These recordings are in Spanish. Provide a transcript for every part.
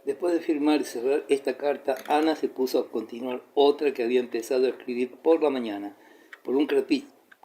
Después de firmar y cerrar esta carta, Ana se puso a continuar otra que había empezado a escribir por la mañana. Por un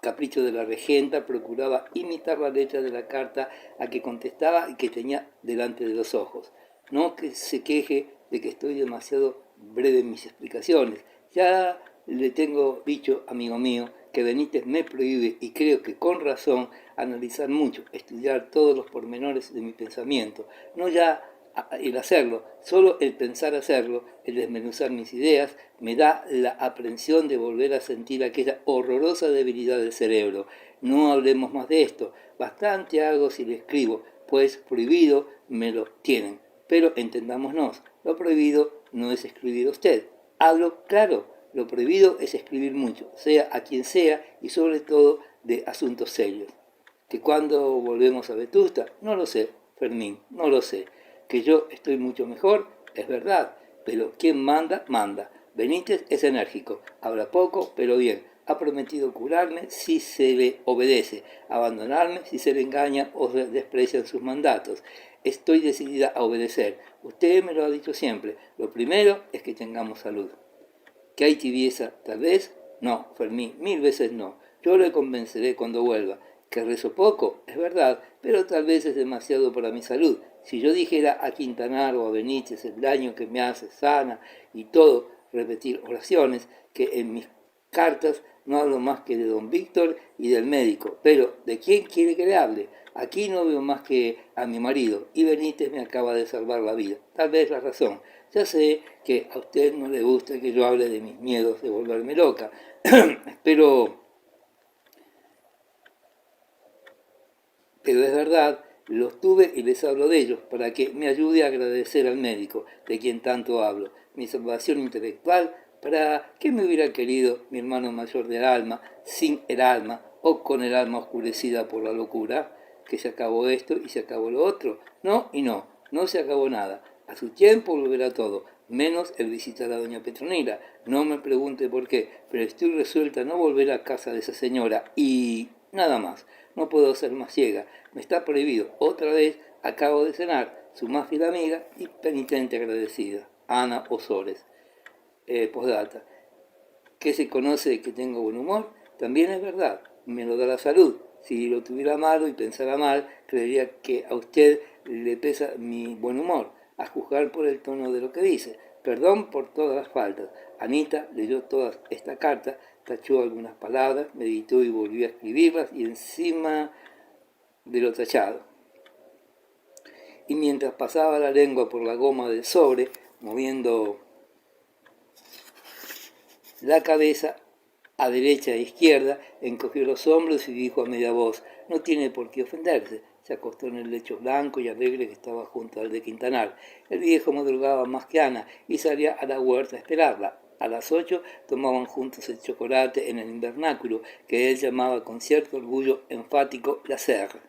capricho de la regenta, procuraba imitar la letra de la carta a que contestaba y que tenía delante de los ojos. No que se queje de que estoy demasiado breve en mis explicaciones. Ya le tengo dicho, amigo mío, que Benítez me prohíbe, y creo que con razón, analizar mucho, estudiar todos los pormenores de mi pensamiento, no ya el hacerlo, solo el pensar hacerlo, el desmenuzar mis ideas, me da la aprensión de volver a sentir aquella horrorosa debilidad del cerebro. No hablemos más de esto, bastante hago si le escribo, pues prohibido me lo tienen. Pero entendámonos, lo prohibido no es escribir a usted. Hablo claro, lo prohibido es escribir mucho, sea a quien sea y sobre todo de asuntos serios. ¿Que cuando volvemos a Vetusta? No lo sé, Fermín, no lo sé. Que yo estoy mucho mejor, es verdad, pero quien manda, manda. Benítez es enérgico, habla poco, pero bien. Ha prometido curarme si se le obedece, abandonarme si se le engaña o se desprecian sus mandatos. Estoy decidida a obedecer. Usted me lo ha dicho siempre. Lo primero es que tengamos salud. ¿Que hay tibieza? Tal vez. No, Fermín, 1000 veces no. Yo le convenceré cuando vuelva. Que rezo poco, es verdad, pero tal vez es demasiado para mi salud. Si yo dijera a Quintanar o a Benítez el daño que me hace sana y todo, repetir oraciones, que en mis cartas no hablo más que de don Víctor y del médico. Pero, ¿de quién quiere que le hable? Aquí no veo más que a mi marido, y Benítez me acaba de salvar la vida. Tal vez la razón. Ya sé que a usted no le gusta que yo hable de mis miedos de volverme loca, pero es verdad, los tuve y les hablo de ellos para que me ayude a agradecer al médico, de quien tanto hablo, mi salvación intelectual, para que me hubiera querido mi hermano mayor del alma, sin el alma o con el alma oscurecida por la locura, que se acabó esto y se acabó lo otro. No y no, no se acabó nada. A su tiempo volverá todo, menos el visitar a doña Petronila. No me pregunte por qué, pero estoy resuelta a no volver a casa de esa señora y nada más. No puedo ser más ciega. Me está prohibido. Otra vez acabo de cenar. Su más fiel amiga y penitente agradecida, Ana Osores. Postdata. Que se conoce que tengo buen humor, también es verdad. Me lo da la salud. Si lo tuviera malo y pensara mal, creería que a usted le pesa mi buen humor, a juzgar por el tono de lo que dice. Perdón por todas las faltas. Anita leyó toda esta carta, tachó algunas palabras, meditó y volvió a escribirlas y encima de lo tachado. Y mientras pasaba la lengua por la goma del sobre, moviendo la cabeza a derecha e izquierda, encogió los hombros y dijo a media voz: no tiene por qué ofenderse. Se acostó en el lecho blanco y alegre que estaba junto al de Quintanar. El viejo madrugaba más que Ana y salía a la huerta a esperarla. A las 8 tomaban juntos el chocolate en el invernáculo, que él llamaba con cierto orgullo enfático la serra.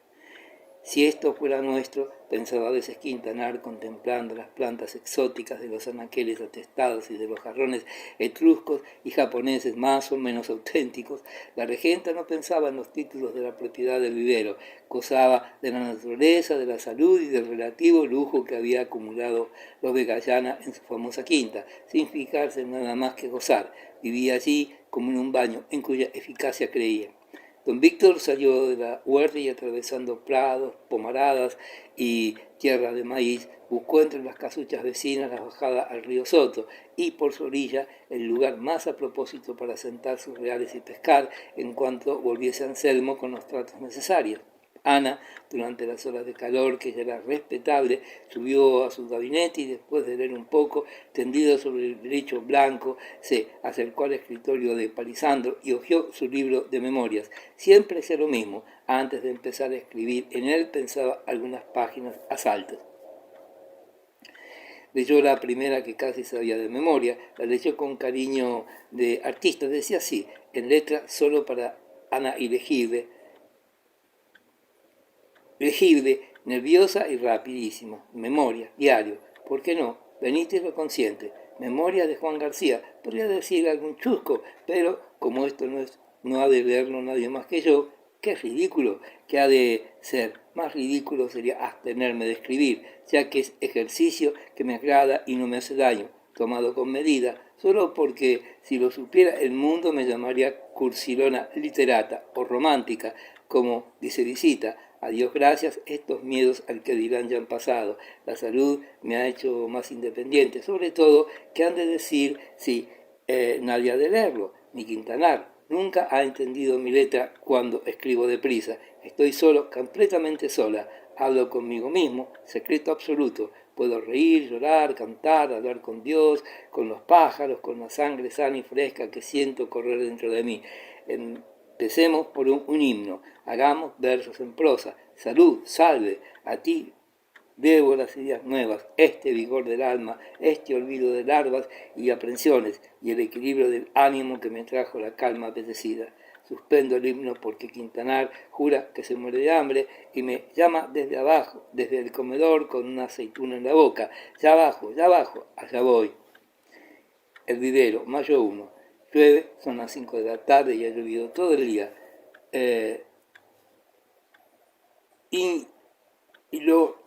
Si esto fuera nuestro, pensaba a veces Quintanar contemplando las plantas exóticas de los anaqueles atestados y de los jarrones etruscos y japoneses más o menos auténticos, la regenta no pensaba en los títulos de la propiedad del vivero, gozaba de la naturaleza, de la salud y del relativo lujo que había acumulado los Vegallana en su famosa quinta, sin fijarse en nada más que gozar. Vivía allí como en un baño en cuya eficacia creía. Don Víctor salió de la huerta y atravesando prados, pomaradas y tierra de maíz, buscó entre las casuchas vecinas la bajada al río Soto y por su orilla el lugar más a propósito para sentar sus reales y pescar en cuanto volviese Anselmo con los tratos necesarios. Ana, durante las horas de calor, que ya era respetable, subió a su gabinete y después de leer un poco, tendido sobre el lecho blanco, se acercó al escritorio de Palisandro y hojeó su libro de memorias. Siempre hacía lo mismo. Antes de empezar a escribir, en él pensaba algunas páginas a saltos. Leyó la primera que casi sabía de memoria, la leyó con cariño de artista, decía así, en letra solo para Ana ilegible, nerviosa y rapidísima. Memoria, diario. ¿Por qué no? Benítez lo consiente. Memoria de Juan García. Podría decir algún chusco, pero como esto no ha de leerlo nadie más que yo, ¡Qué ridículo! Que ha de ser. Más ridículo sería abstenerme de escribir, ya que es ejercicio que me agrada y no me hace daño, tomado con medida, solo porque si lo supiera el mundo me llamaría cursilona literata o romántica, como dice Visita. A Dios gracias, estos miedos al que dirán ya han pasado. La salud me ha hecho más independiente, sobre todo que han de decir si nadie ha de leerlo, ni Quintanar. Nunca ha entendido mi letra cuando escribo deprisa. Estoy solo, completamente sola. Hablo conmigo mismo, secreto absoluto. Puedo reír, llorar, cantar, hablar con Dios, con los pájaros, con la sangre sana y fresca que siento correr dentro de mí. Empecemos por un himno. Hagamos versos en prosa. Salud, salve, a ti debo las ideas nuevas, este vigor del alma, este olvido de larvas y aprensiones, y el equilibrio del ánimo que me trajo la calma apetecida. Suspendo el himno porque Quintanar jura que se muere de hambre y me llama desde abajo, desde el comedor con una aceituna en la boca. Ya abajo, allá voy. El vivero, mayo 1. Llueve, son las 5 de la tarde y ha llovido todo el día. Y lo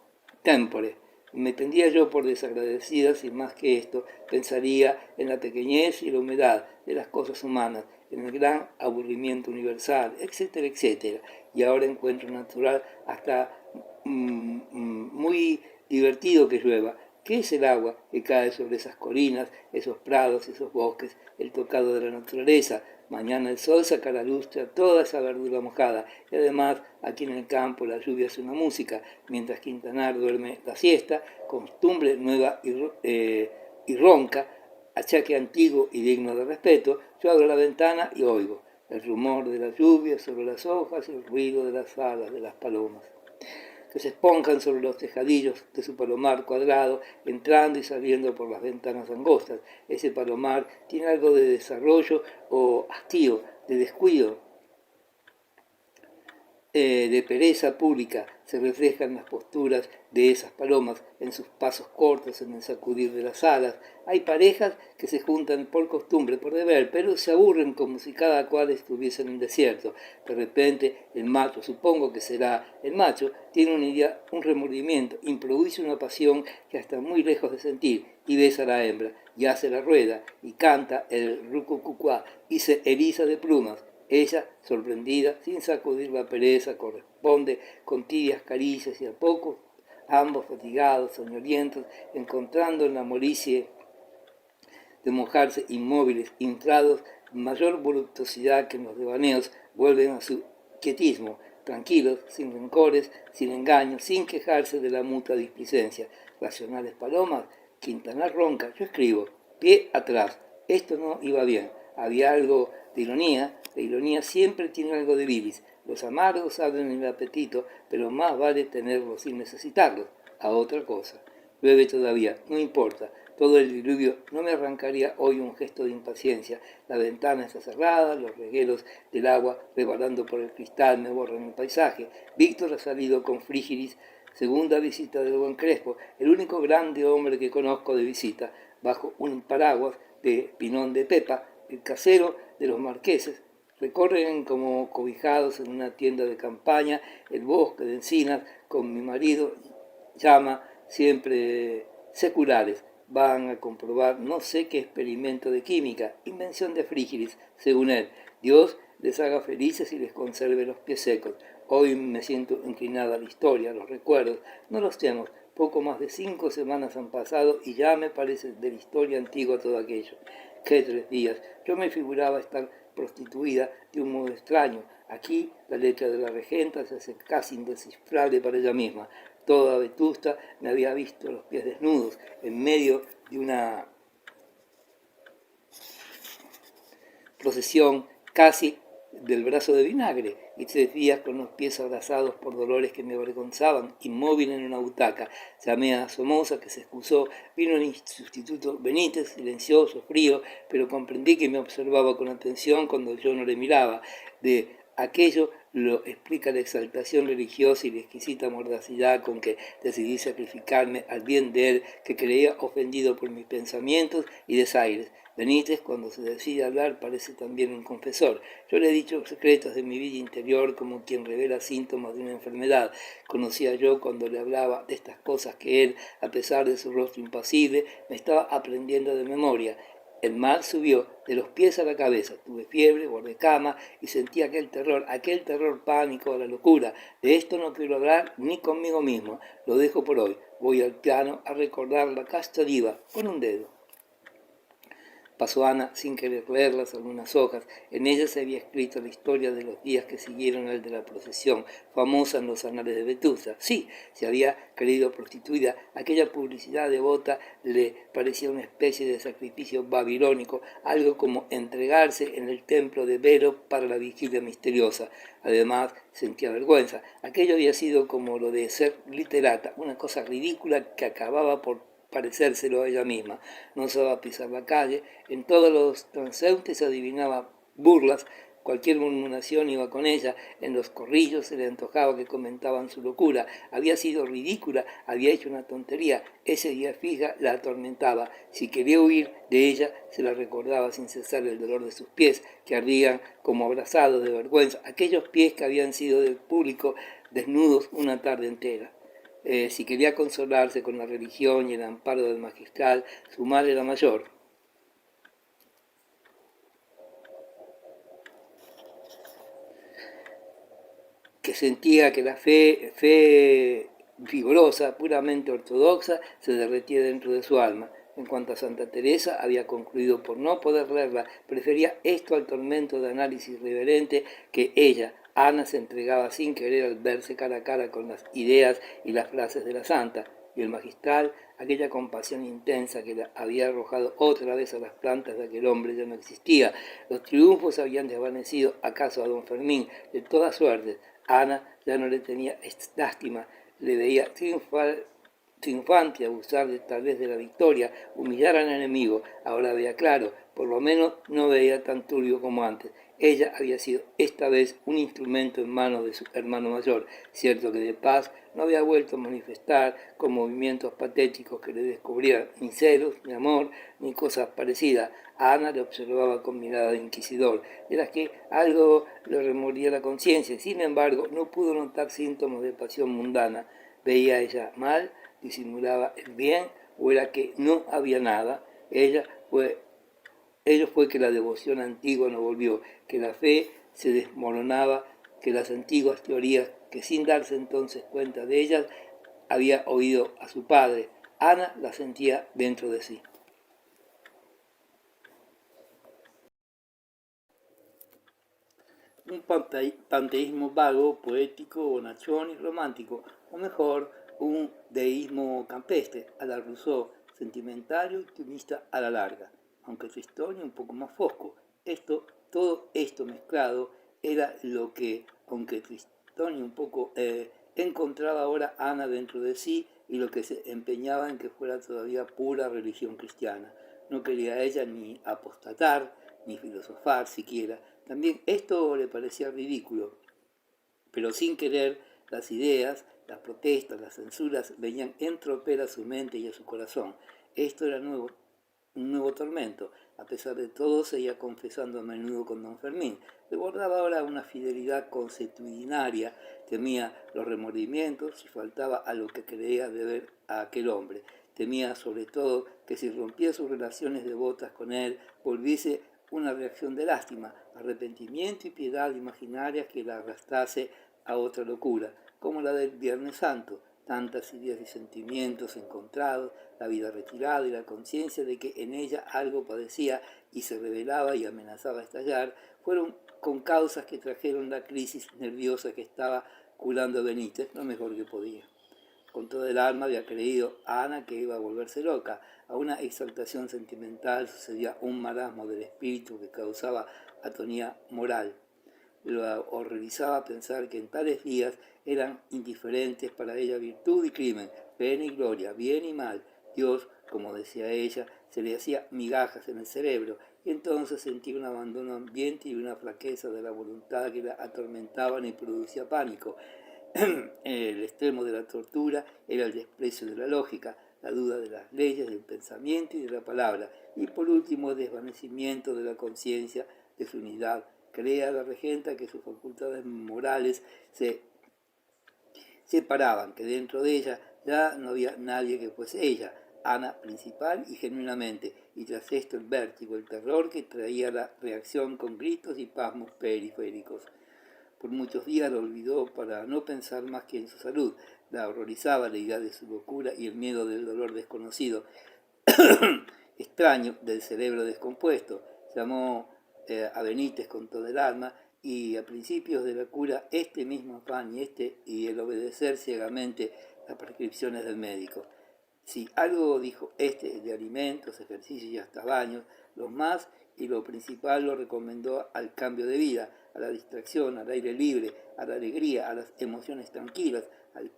tempore. Me tendría yo por desagradecida si más que esto pensaría en la pequeñez y la humedad de las cosas humanas, en el gran aburrimiento universal, etcétera, etcétera. Y ahora encuentro natural hasta muy divertido que llueva. ¿Qué es el agua que cae sobre esas colinas, esos prados, esos bosques, el tocado de la naturaleza? Mañana el sol saca a la luz toda esa verdura mojada. Y además, aquí en el campo la lluvia es una música, mientras Quintanar duerme la siesta, costumbre nueva y ronca, achaque antiguo y digno de respeto. Yo abro la ventana y oigo el rumor de la lluvia sobre las hojas y el ruido de las alas de las palomas que se esponjan sobre los tejadillos de su palomar cuadrado, entrando y saliendo por las ventanas angostas. Ese palomar tiene algo de desarrollo o hastío, de descuido, de pereza pública. Se reflejan las posturas de esas palomas, en sus pasos cortos, en el sacudir de las alas. Hay parejas que se juntan por costumbre, por deber, pero se aburren como si cada cual estuviese en el desierto. De repente el macho, supongo que será el macho, tiene una idea, un remordimiento, improvisa una pasión que está muy lejos de sentir, y besa a la hembra, y hace la rueda, y canta el rucucucuá, y se eriza de plumas. Ella, sorprendida, sin sacudir la pereza, corresponde con tibias caricias y a poco, ambos fatigados, soñolientos, encontrando en la molicie de mojarse inmóviles, inflados, mayor voluptuosidad que en los devaneos, vuelven a su quietismo, tranquilos, sin rencores, sin engaños, sin quejarse de la mutua displicencia. Racionales palomas, Quintanar ronca, yo escribo, pie atrás, esto no iba bien, había algo de ironía, la ironía siempre tiene algo de bilis, los amargos abren el apetito, pero más vale tenerlos sin necesitarlos, a otra cosa. Llueve todavía, no importa, todo el diluvio no me arrancaría hoy un gesto de impaciencia. La ventana está cerrada, los regueros del agua rebalando por el cristal me borran el paisaje. Víctor ha salido con Frígilis, segunda visita del buen Crespo, el único grande hombre que conozco de visita, bajo un paraguas de pinón de pepa, el casero de los marqueses. Recorren como cobijados en una tienda de campaña el bosque de encinas con mi marido, llama siempre seculares. Van a comprobar no sé qué experimento de química, invención de Frígilis, según él. Dios les haga felices y les conserve los pies secos. Hoy me siento inclinada a la historia, a los recuerdos. No los tenemos. Poco más de 5 semanas han pasado y ya me parece de la historia antigua todo aquello. ¡Qué 3 días! Yo me figuraba estar prostituida de un modo extraño. Aquí la letra de la regenta se hace casi indescifrable para ella misma. Toda vetusta me había visto los pies desnudos en medio de una procesión casi del brazo de vinagre, y 3 días con los pies abrazados por dolores que me avergonzaban, inmóvil en una butaca. Llamé a Somoza, que se excusó, vino el sustituto Benítez, silencioso, frío, pero comprendí que me observaba con atención cuando yo no le miraba. De aquello lo explica la exaltación religiosa y la exquisita mordacidad con que decidí sacrificarme al bien de él, que creía ofendido por mis pensamientos y desaires. Benítez, cuando se decide hablar, parece también un confesor. Yo le he dicho secretos de mi vida interior como quien revela síntomas de una enfermedad. Conocía yo cuando le hablaba de estas cosas que él, a pesar de su rostro impasible, me estaba aprendiendo de memoria. El mal subió de los pies a la cabeza. Tuve fiebre, guardé cama y sentí aquel terror pánico, la locura. De esto no quiero hablar ni conmigo mismo. Lo dejo por hoy. Voy al piano a recordar la casta diva con un dedo. Pasó Ana sin querer leerlas algunas hojas. En ellas se había escrito la historia de los días que siguieron al de la procesión, famosa en los anales de Vetusta. Sí, se había creído prostituida. Aquella publicidad devota le parecía una especie de sacrificio babilónico, algo como entregarse en el templo de Vero para la vigilia misteriosa. Además, sentía vergüenza. Aquello había sido como lo de ser literata, una cosa ridícula que acababa por parecérselo a ella misma. No osaba pisar la calle, en todos los transeúntes adivinaba burlas, cualquier murmuración iba con ella, en los corrillos se le antojaba que comentaban su locura, había sido ridícula, había hecho una tontería, ese día fija la atormentaba, si quería huir de ella se la recordaba sin cesar el dolor de sus pies, que ardían como abrasados de vergüenza, aquellos pies que habían sido del público desnudos una tarde entera. Si quería consolarse con la religión y el amparo del magistral, su mal era mayor. Que sentía que la fe vigorosa, puramente ortodoxa, se derretía dentro de su alma. En cuanto a Santa Teresa, había concluido por no poder leerla, prefería esto al tormento de análisis reverente que ella, Ana, se entregaba sin querer al verse cara a cara con las ideas y las frases de la santa, y el magistral, aquella compasión intensa que la había arrojado otra vez a las plantas de aquel hombre ya no existía. Los triunfos habían desvanecido acaso a don Fermín de toda suerte. Ana ya no le tenía lástima, le veía triunfante abusar tal vez de la victoria, humillar al enemigo. Ahora veía claro, por lo menos no veía tan turbio como antes. Ella había sido esta vez un instrumento en manos de su hermano mayor. Cierto que de paz no había vuelto a manifestar con movimientos patéticos que le descubrían ni celos, ni amor, ni cosas parecidas. A Ana le observaba con mirada de inquisidor, de las que algo le remordía la conciencia. Sin embargo, no pudo notar síntomas de pasión mundana. Veía a ella mal, disimulaba el bien, o era que no había nada. Ello fue que la devoción antigua no volvió, que la fe se desmoronaba, que las antiguas teorías, que sin darse entonces cuenta de ellas, había oído a su padre. Ana las sentía dentro de sí. Un panteísmo vago, poético, bonachón y romántico, o mejor, un deísmo campestre, a la Rousseau, sentimental y optimista a la larga, aunque tristón y un poco más fosco. Todo esto mezclado era lo que, aunque tristón y un poco, encontraba ahora Ana dentro de sí y lo que se empeñaba en que fuera todavía pura religión cristiana. No quería ella ni apostatar, ni filosofar siquiera. También esto le parecía ridículo, pero sin querer las ideas, las protestas, las censuras venían en tropel a su mente y a su corazón. Esto era un nuevo tormento. A pesar de todo, seguía confesando a menudo con don Fermín. Le guardaba ahora una fidelidad consuetudinaria, temía los remordimientos si faltaba a lo que creía deber a aquel hombre. Temía sobre todo que si rompía sus relaciones devotas con él, volviese una reacción de lástima, arrepentimiento y piedad imaginarias que la arrastrase a otra locura, como la del Viernes Santo, tantas ideas y sentimientos encontrados, la vida retirada y la conciencia de que en ella algo padecía y se revelaba y amenazaba a estallar, fueron con causas que trajeron la crisis nerviosa que estaba curando a Benítez lo mejor que podía. Con todo el alma había creído a Ana que iba a volverse loca. A una exaltación sentimental sucedía un marasmo del espíritu que causaba atonía moral. Lo horrorizaba pensar que en tales días eran indiferentes para ella virtud y crimen, pena y gloria, bien y mal. Dios, como decía ella, se le hacía migajas en el cerebro, y entonces sentía un abandono ambiente y una flaqueza de la voluntad que la atormentaban y producía pánico. El extremo de la tortura era el desprecio de la lógica. la duda de las leyes, del pensamiento y de la palabra, y por último el desvanecimiento de la conciencia de su unidad. Crea la regenta que sus facultades morales se separaban, que dentro de ella ya no había nadie que fuese ella, Ana principal y genuinamente, y tras esto el vértigo, el terror que traía la reacción con gritos y pasmos periféricos. Por muchos días la olvidó para no pensar más que en su salud. La horrorizaba la idea de su locura y el miedo del dolor desconocido, extraño del cerebro descompuesto. Llamó a Benítez con todo el alma y a principios de la cura este mismo afán y el obedecer ciegamente las prescripciones del médico. Si algo dijo de alimentos, ejercicios y hasta baños, los más y lo principal lo recomendó al cambio de vida, a la distracción, al aire libre, a la alegría, a las emociones tranquilas, al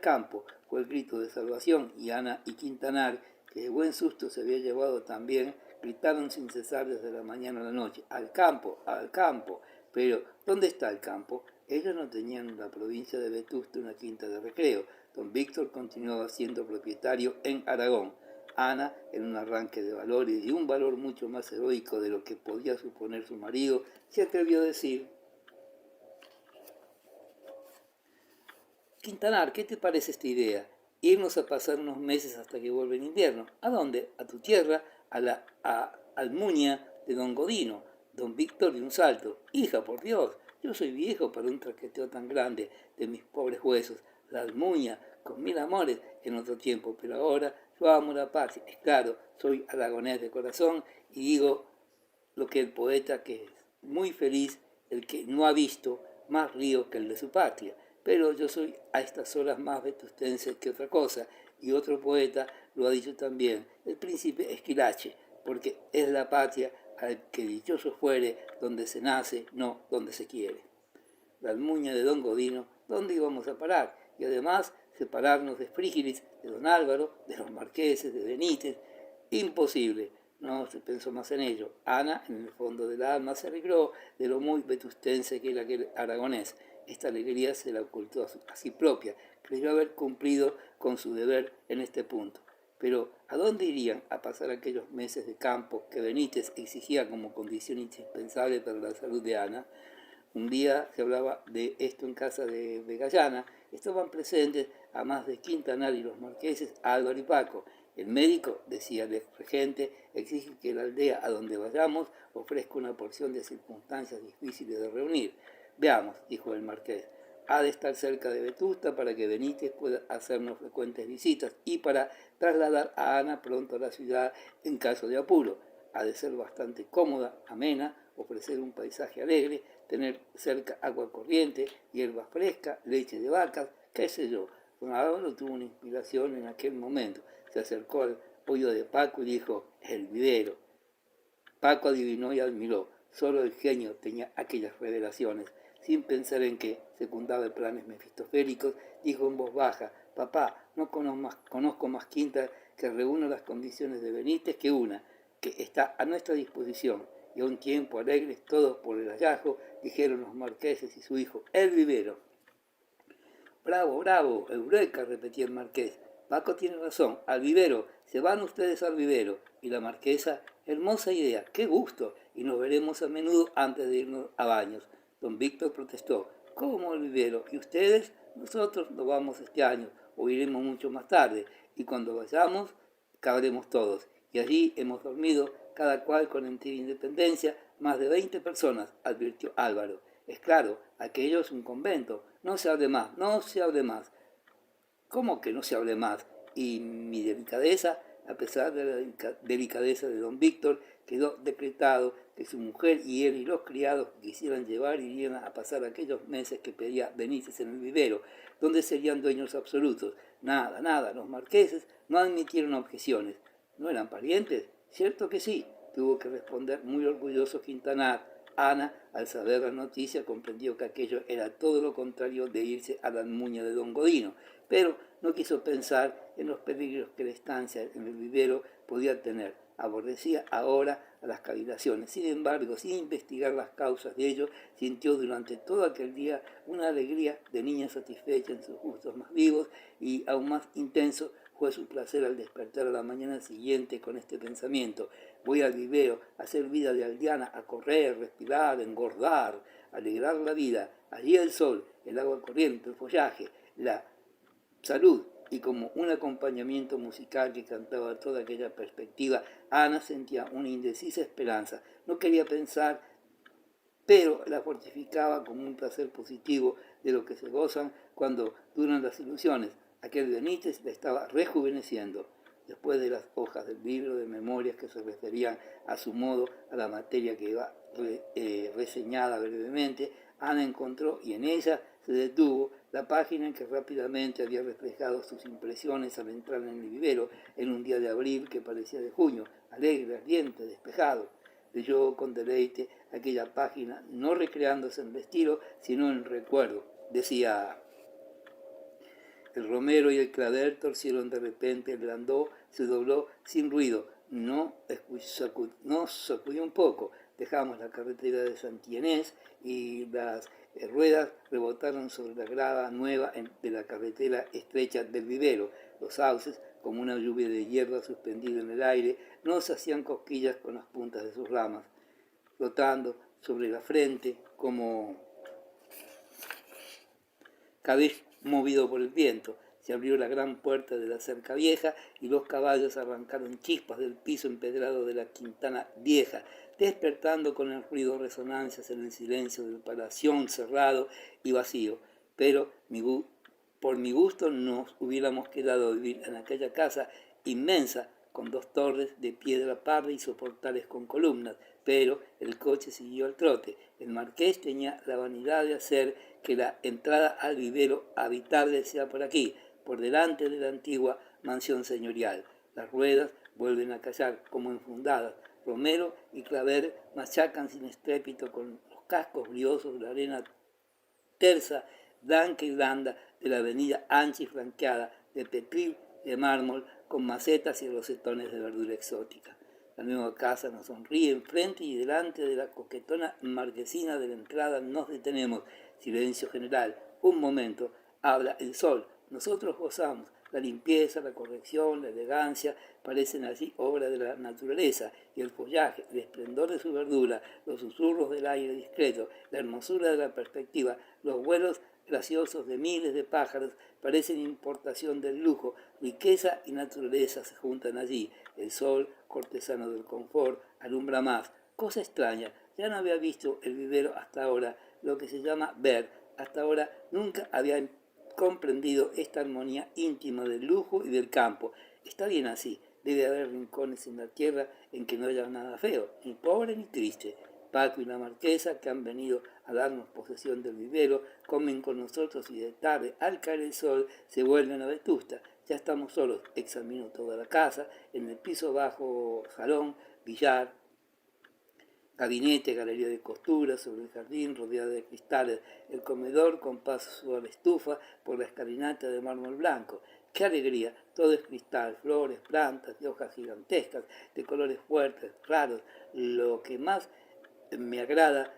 campo, fue el grito de salvación, y Ana y Quintanar, que de buen susto se había llevado también, gritaron sin cesar desde la mañana a la noche, al campo, pero ¿dónde está el campo? Ellos no tenían en la provincia de Vetusta una quinta de recreo. Don Víctor continuaba siendo propietario en Aragón. Ana, en un arranque de valores y un valor mucho más heroico de lo que podía suponer su marido, se atrevió a decir: Quintanar, ¿qué te parece esta idea? Irnos a pasar unos meses hasta que vuelva el invierno. ¿A dónde? A tu tierra, a Almuña de Don Godino. Don Víctor de un salto. Hija, por Dios, yo soy viejo para un traqueteo tan grande de mis pobres huesos. La Almuña, con mil amores en otro tiempo, pero ahora yo amo la paz. Es claro, soy aragonés de corazón y digo lo que el poeta que es muy feliz, el que no ha visto más río que el de su patria. Pero yo soy a estas horas más vetustense que otra cosa, y otro poeta lo ha dicho también, el príncipe Esquilache, porque es la patria al que dichoso fuere donde se nace, no donde se quiere. La Almuña de Don Godino, ¿dónde íbamos a parar? Y además separarnos de Frígilis, de Don Álvaro, de los marqueses, de Benítez, imposible. No se pensó más en ello. Ana, en el fondo del alma, se alegró de lo muy vetustense que era aquel aragonés. Esta alegría se la ocultó a sí propia. Creyó haber cumplido con su deber en este punto. Pero, ¿a dónde irían a pasar aquellos meses de campo que Benítez exigía como condición indispensable para la salud de Ana? Un día se hablaba de esto en casa de Gallana. Estaban presentes, a más de Quintanar y los marqueses, Álvaro y Paco. El médico, decía el regente, exige que la aldea a donde vayamos ofrezca una porción de circunstancias difíciles de reunir. Veamos, dijo el marqués, ha de estar cerca de Vetusta para que Benítez pueda hacernos frecuentes visitas y para trasladar a Ana pronto a la ciudad en caso de apuro. Ha de ser bastante cómoda, amena, ofrecer un paisaje alegre, tener cerca agua corriente, hierba fresca, leche de vacas, qué sé yo. Don Álvaro tuvo una inspiración en aquel momento. Se acercó al pollo de Paco y dijo: el vivero. Paco adivinó y admiró. Solo el genio tenía aquellas revelaciones. Sin pensar en que secundaba planes mefistofélicos, dijo en voz baja: papá, no conozco más quinta que reúna las condiciones de Benítez que una, que está a nuestra disposición. Y a un tiempo alegres todos por el hallazgo, dijeron los marqueses y su hijo: el vivero. Bravo, bravo, eureka, repetía el marqués. Paco tiene razón, al vivero, se van ustedes al vivero. Y la marquesa: hermosa idea, qué gusto, y nos veremos a menudo antes de irnos a baños. Don Víctor protestó: ¿cómo el vivero? ¿Y ustedes? Nosotros no vamos este año, o iremos mucho más tarde, y cuando vayamos, cabremos todos. Y allí hemos dormido, cada cual con entera independencia, más de 20 personas, advirtió Álvaro. Es claro, aquello es un convento. No se hable más, no se hable más. ¿Cómo que no se hable más? Y mi delicadeza, a pesar de la delicadeza de don Víctor, quedó decretado que su mujer y él y los criados que quisieran llevar irían a pasar aquellos meses que pedía Benítez en el vivero, donde serían dueños absolutos. Nada, los marqueses no admitieron objeciones. ¿No eran parientes? Cierto que sí, tuvo que responder muy orgulloso Quintanar. Ana, al saber la noticia, comprendió que aquello era todo lo contrario de irse a la Almuña de Don Godino, pero no quiso pensar en los peligros que la estancia en el vivero podía tener. Aborrecía ahora a las cavilaciones. Sin embargo, sin investigar las causas de ello, sintió durante todo aquel día una alegría de niña satisfecha en sus gustos más vivos y aún más intenso Fue su placer al despertar a la mañana siguiente con este pensamiento: voy al vivero a hacer vida de aldeana, a correr, respirar, engordar, alegrar la vida. Allí el sol, el agua corriente, el follaje, la salud. Y como un acompañamiento musical que cantaba toda aquella perspectiva, Ana sentía una indecisa esperanza. No quería pensar, pero la fortificaba como un placer positivo de lo que se gozan cuando duran las ilusiones. Aquel Benítez la estaba rejuveneciendo. Después de las hojas del libro de memorias que se referían a su modo a la materia que iba reseñada brevemente, Ana encontró, y en ella se detuvo, la página en que rápidamente había reflejado sus impresiones al entrar en el vivero en un día de abril que parecía de junio, alegre, ardiente, despejado. Leyó con deleite aquella página, no recreándose en el estilo, sino en el recuerdo. Decía: el romero y el clavel torcieron de repente, el landó se dobló sin ruido, no sacudió un poco. Dejamos la carretera de Santienés y las ruedas rebotaron sobre la grava nueva de la carretera estrecha del vivero. Los sauces, como una lluvia de hierba suspendida en el aire, nos hacían cosquillas con las puntas de sus ramas, flotando sobre la frente como cabello movido por el viento. Se abrió la gran puerta de la cerca vieja y los caballos arrancaron chispas del piso empedrado de la Quintana Vieja, despertando con el ruido resonancias en el silencio del palación cerrado y vacío. Pero por mi gusto nos hubiéramos quedado a vivir en aquella casa inmensa, con 2 torres de piedra parda y soportales con columnas, pero el coche siguió al trote. El marqués tenía la vanidad de hacer que la entrada al vivero habitable sea por aquí, por delante de la antigua mansión señorial. Las ruedas vuelven a callar como enfundadas. Romero y Claver machacan sin estrépito con los cascos briosos la arena tersa, blanca y blanda de la avenida ancha y flanqueada de petril de mármol con macetas y rosetones de verdura exótica. La nueva casa nos sonríe enfrente y delante de la coquetona marquesina de la entrada nos detenemos. Silencio general. Un momento. Habla el sol. Nosotros gozamos. La limpieza, la corrección, la elegancia parecen allí obra de la naturaleza, y el follaje, el esplendor de su verdura, los susurros del aire discreto, la hermosura de la perspectiva, los vuelos graciosos de miles de pájaros parecen importación del lujo. Riqueza y naturaleza se juntan allí. El sol, cortesano del confort, alumbra más. Cosa extraña, ya no había visto el vivero hasta ahora, lo que se llama ver. Hasta ahora nunca había comprendido esta armonía íntima del lujo y del campo. Está bien así. Debe haber rincones en la tierra en que no haya nada feo, ni pobre ni triste. Paco y la marquesa, que han venido a darnos posesión del vivero, comen con nosotros y de tarde, al caer el sol, se vuelven a Vetusta. Ya estamos solos. Examino toda la casa. En el piso bajo, salón, billar, gabinete, galería de costura, sobre el jardín rodeada de cristales, el comedor con paso a la estufa por la escalinata de mármol blanco. ¡Qué alegría! Todo es cristal, flores, plantas de hojas gigantescas, de colores fuertes, raros. Lo que más me agrada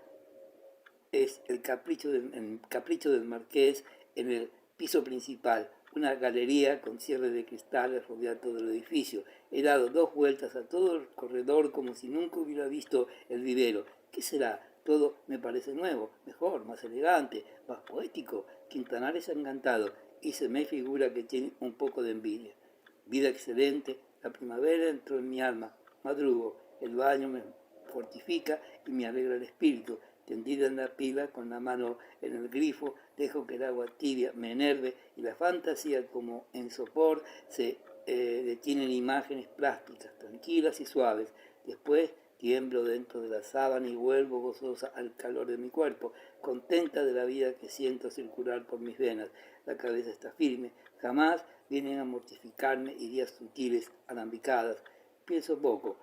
es el capricho del marqués en el piso principal, una galería con cierre de cristales rodea todo el edificio. He dado 2 vueltas a todo el corredor como si nunca hubiera visto el vivero. ¿Qué será? Todo me parece nuevo, mejor, más elegante, más poético. Quintanares ha encantado y se me figura que tiene un poco de envidia. Vida excelente, la primavera entró en mi alma. Madrugo, el baño me fortifica y me alegra el espíritu. Tendida en la pila, con la mano en el grifo, dejo que el agua tibia me enerve y la fantasía, como en sopor, se detienen imágenes plásticas, tranquilas y suaves. Después tiemblo dentro de la sábana y vuelvo gozosa al calor de mi cuerpo, contenta de la vida que siento circular por mis venas. La cabeza está firme, jamás vienen a mortificarme ideas sutiles, alambicadas. Pienso poco,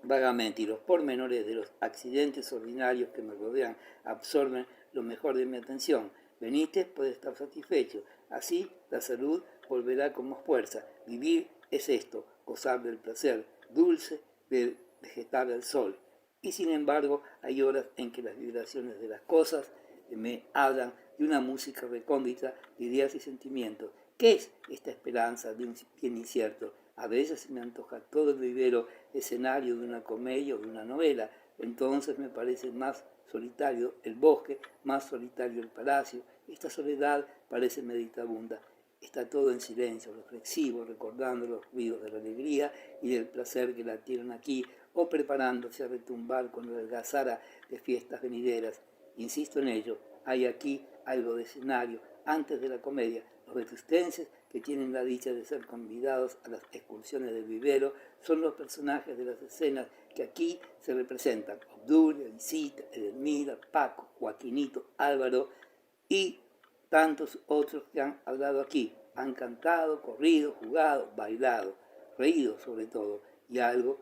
vagamente, y los pormenores de los accidentes ordinarios que me rodean absorben lo mejor de mi atención. Benítez puede estar satisfecho. Así la salud volverá con más fuerza. Vivir es esto, gozar del placer dulce de vegetar al sol. Y sin embargo, hay horas en que las vibraciones de las cosas me hablan de una música recóndita de ideas y sentimientos. ¿Qué es esta esperanza de un bien incierto? A veces se me antoja todo el vivero escenario de una comedia o de una novela. Entonces me parece más solitario el bosque, más solitario el palacio. Esta soledad parece meditabunda. Está todo en silencio, reflexivo, recordando los ruidos de la alegría y del placer que la tienen aquí, o preparándose a retumbar con la algazara de fiestas venideras. Insisto en ello, hay aquí algo de escenario antes de la comedia. Los vetustenses, que tienen la dicha de ser convidados a las excursiones del vivero, son los personajes de las escenas que aquí se representan. Obdulia, Visita, Edelmira, Paco, Joaquinito, Álvaro y tantos otros que han hablado aquí. Han cantado, corrido, jugado, bailado, reído sobre todo, y algo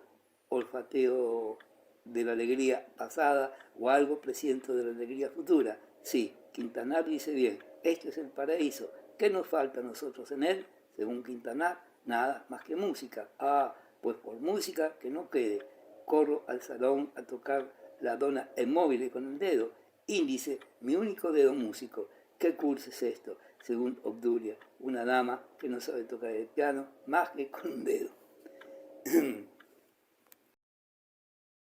olfateo de la alegría pasada o algo presiento de la alegría futura. Sí, Quintanar dice bien, este es el paraíso. ¿Qué nos falta a nosotros en él? Según Quintanar, nada más que música. Ah, pues por música que no quede. Corro al salón a tocar la dona inmóvil con el dedo. Índice, mi único dedo músico. ¿Qué curso es esto? Según Obdulia, una dama que no sabe tocar el piano más que con un dedo.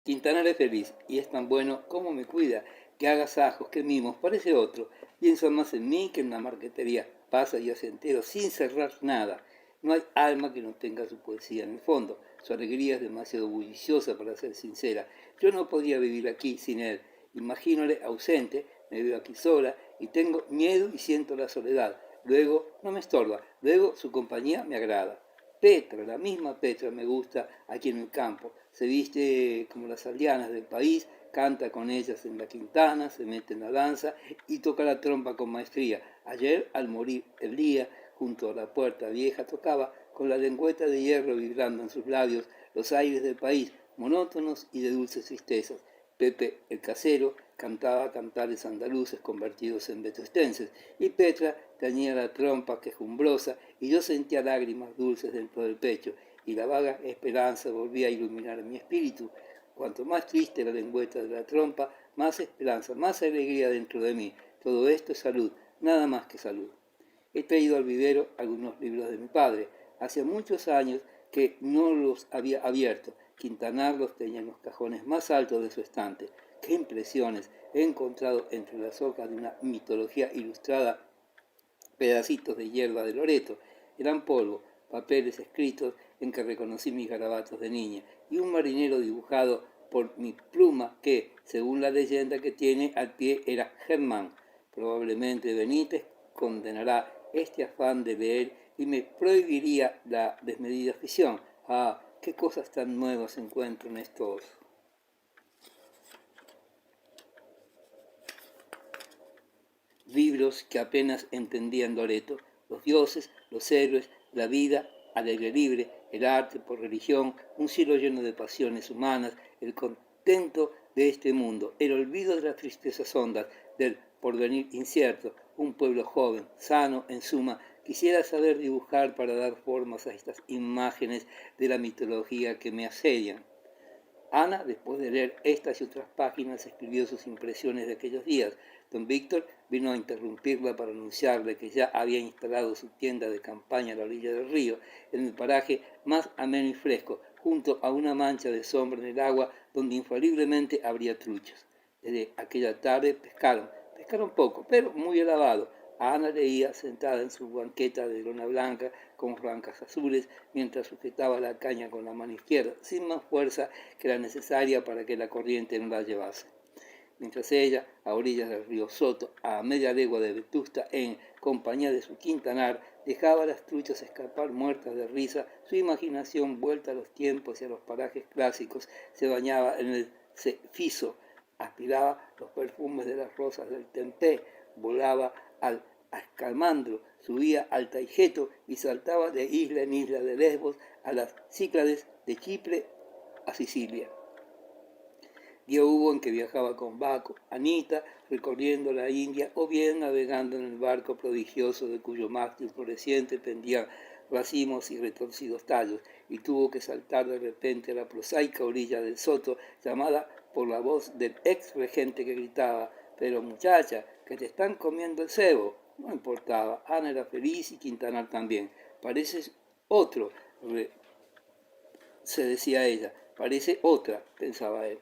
Quintanar es feliz y es tan bueno como me cuida, que agasajos, que mimos, parece otro. Piensa más en mí que en la marquetería. Pasa días enteros sin cerrar nada. No hay alma que no tenga su poesía en el fondo. Su alegría es demasiado bulliciosa para ser sincera. Yo no podría vivir aquí sin él. Imagínole ausente, me veo aquí sola y tengo miedo y siento la soledad. Luego no me estorba, luego su compañía me agrada. Petra, la misma Petra me gusta aquí en el campo. Se viste como las aldeanas del país, canta con ellas en la quintana, se mete en la danza y toca la trompa con maestría. Ayer, al morir el día, junto a la puerta vieja, tocaba con la lengüeta de hierro vibrando en sus labios los aires del país, monótonos y de dulces tristezas. Pepe, el casero, cantaba cantares andaluces convertidos en vetustenses, y Petra tañía la trompa quejumbrosa, y yo sentía lágrimas dulces dentro del pecho, y la vaga esperanza volvía a iluminar mi espíritu. Cuanto más triste la lengüeta de la trompa, más esperanza, más alegría dentro de mí. Todo esto es salud, nada más que salud. He traído al vivero algunos libros de mi padre. Hace muchos años que no los había abierto. Quintanar los tenía en los cajones más altos de su estante. ¡Qué impresiones! He encontrado entre las hojas de una mitología ilustrada pedacitos de hierba de Loreto. Eran polvo, papeles escritos en que reconocí mis garabatos de niña, y un marinero dibujado por mi pluma que, según la leyenda que tiene al pie, era Germán. Probablemente Benítez condenará este afán de leer y me prohibiría la desmedida afición. Ah, qué cosas tan nuevas encuentro en estos libros que apenas entendían Loreto, los dioses, los héroes, la vida, al aire libre, el arte por religión, un cielo lleno de pasiones humanas, el contento de este mundo, el olvido de las tristezas hondas, del porvenir incierto, un pueblo joven, sano, en suma. Quisiera saber dibujar para dar formas a estas imágenes de la mitología que me asedian. Ana, después de leer estas y otras páginas, escribió sus impresiones de aquellos días. Don Víctor vino a interrumpirla para anunciarle que ya había instalado su tienda de campaña a la orilla del río, en el paraje más ameno y fresco, junto a una mancha de sombra en el agua donde infaliblemente habría truchas. Desde aquella tarde pescaron poco, pero muy alabado. Ana leía sentada en su banqueta de lona blanca con francas azules, mientras sujetaba la caña con la mano izquierda, sin más fuerza que la necesaria para que la corriente no la llevase. Mientras ella, a orillas del río Soto, a media legua de Vetusta, en compañía de su Quintanar, dejaba a las truchas escapar muertas de risa, su imaginación, vuelta a los tiempos y a los parajes clásicos, se bañaba en el cefiso, aspiraba los perfumes de las rosas del tempé, volaba al escalmandro, subía al Taijeto y saltaba de isla en isla de Lesbos a las Cíclades, de Chipre a Sicilia. Día hubo en que viajaba con Baco, Anita, recorriendo la India o bien navegando en el barco prodigioso de cuyo mástil floreciente pendían racimos y retorcidos tallos, y tuvo que saltar de repente a la prosaica orilla del Soto, llamada por la voz del ex regente que gritaba: «Pero muchacha, que te están comiendo el cebo». No importaba, Ana era feliz y Quintanar también. Pareces otro, se decía ella. Parece otra, pensaba él.